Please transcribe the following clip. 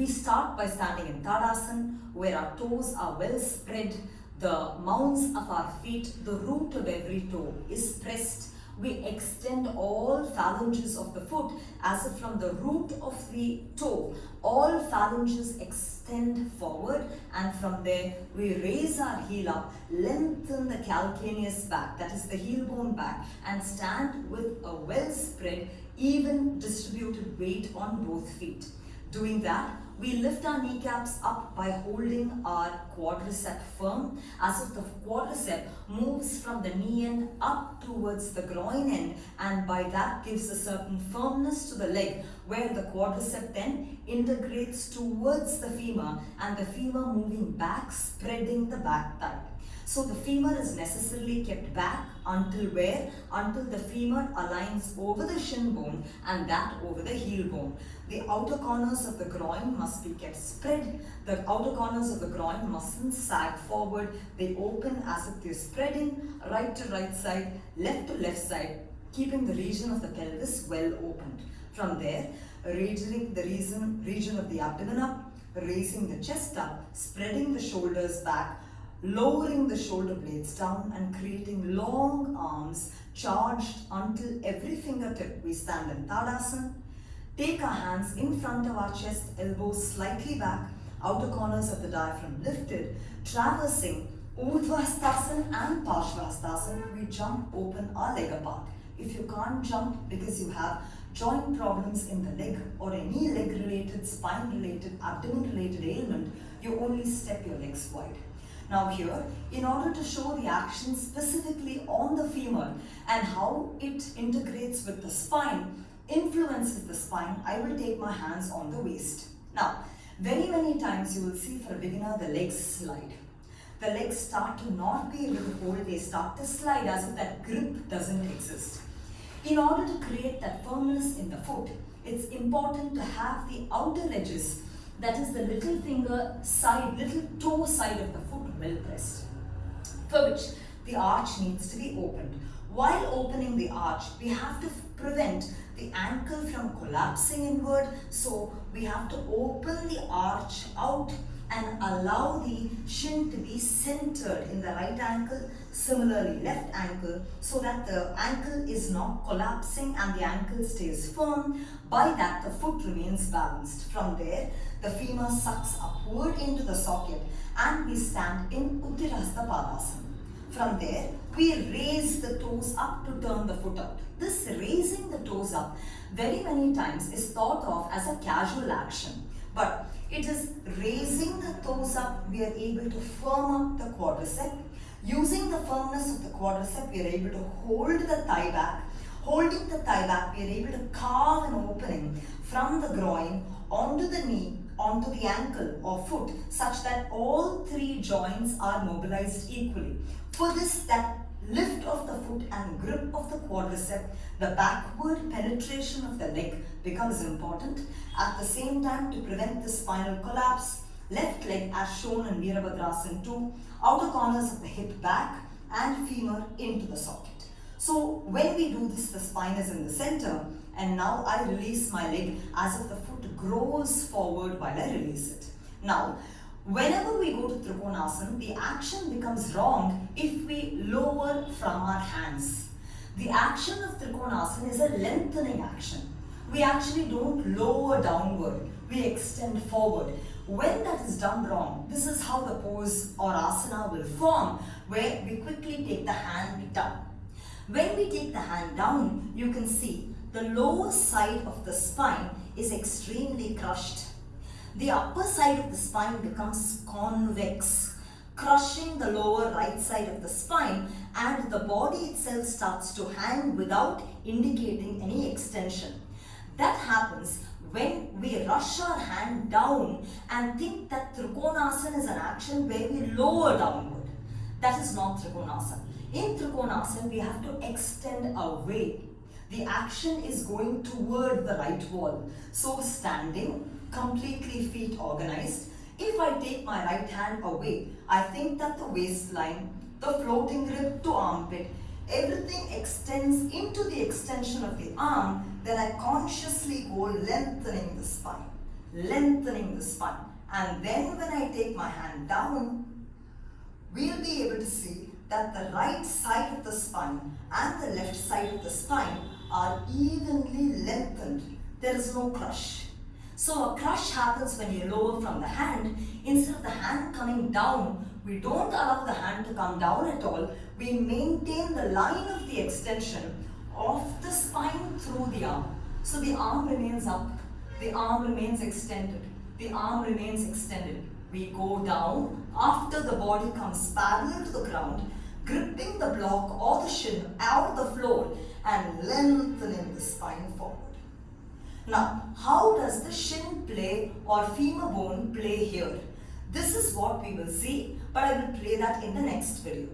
We start by standing in Tadasana, where our toes are well spread, the mounds of our feet, the root of every toe is pressed. We extend all phalanges of the foot as if from the root of the toe. All phalanges extend forward, and from there we raise our heel up, lengthen the calcaneus back, that is the heel bone back, and stand with a well spread, even distributed weight on both feet. Doing that, we lift our kneecaps up by holding our quadricep firm, as if the quadricep moves from the knee end up towards the groin end, and by that gives a certain firmness to the leg, where the quadricep then integrates towards the femur, and the femur moving back, spreading the back thigh. So the femur is necessarily kept back until where? Until the femur aligns over the shin bone and that over the heel bone. The outer corners of the groin must be kept spread. The outer corners of the groin mustn't sag forward. They open as if they're spreading right to right side, left to left side, keeping the region of the pelvis well opened. From there, raising the region of the abdomen up, raising the chest up, spreading the shoulders back, lowering the shoulder blades down, and creating long arms charged until every fingertip. We stand in Tadasana. Take our hands in front of our chest, elbows slightly back, outer corners of the diaphragm lifted, traversing Urdhvastasana and Parshvastasana. We jump, open our leg apart. If you can't jump because you have joint problems in the leg or any leg related, spine related, abdomen related ailment, you only step your legs wide. Now here, in order to show the action specifically on the femur and how it integrates with the spine, influences the spine, I will take my hands on the waist. Now, very many times you will see for a beginner the legs slide. The legs start to not be able to hold, they start to slide as if that grip doesn't exist. In order to create that firmness in the foot, it's important to have the outer edges, that is the little finger side, little toe side of the foot well pressed, for which the arch needs to be opened. While opening the arch, we have to prevent the ankle from collapsing inward, so we have to open the arch out and allow the shin to be centered in the right ankle, similarly left ankle, so that the ankle is not collapsing and the ankle stays firm. By that, the foot remains balanced. From there, the femur sucks upward into the socket and we stand in Uttirasta Padasana. From there, we raise the toes up to turn the foot out. This raising the toes up very many times is thought of as a casual action, but it is raising the toes up, we are able to firm up the quadricep. Using the firmness of the quadricep, we are able to hold the thigh back. Holding the thigh back, we are able to carve an opening from the groin onto the knee, onto the ankle or foot, such that all three joints are mobilized equally. For this, that lift of the foot and grip of the quadricep, the backward penetration of the leg becomes important. At the same time, to prevent the spinal collapse, left leg as shown in Virabhadrasana 2, outer corners of the hip back and femur into the socket. So when we do this, the spine is in the center, and now I release my leg as if the foot grows forward while I release it. Now, whenever we go to Trikonasana, the action becomes wrong if we lower from our hands. The action of Trikonasana is a lengthening action. We actually don't lower downward, we extend forward. When that is done wrong, this is how the pose or asana will form, where we quickly take the hand down. When we take the hand down, you can see the lower side of the spine is extremely crushed. The upper side of the spine becomes convex, crushing the lower right side of the spine, and the body itself starts to hang without indicating any extension. That happens when we rush our hand down and think that Trikonasana is an action where we lower downward. That is not Trikonasana. In Trikonasana, we have to extend away. The action is going toward the right wall. So standing, completely feet organized. If I take my right hand away, I think that the waistline, the floating rib to armpit, everything extends into the extension of the arm, then I consciously go lengthening the spine. lengthening the spine. And then when I take my hand down, we'll be able to see that the right side of the spine and the left side of the spine are evenly lengthened. There is no crush. So a crush happens when you lower from the hand. Instead of the hand coming down, we don't allow the hand to come down at all. We maintain the line of the extension of the spine through the arm. So the arm remains up, the arm remains extended, the arm remains extended. We go down after the body comes parallel to the ground, gripping the block or the shin out of the floor and lengthening the spine forward. Now, how does the shin play or femur bone play here? This is what we will see, but I will play that in the next video.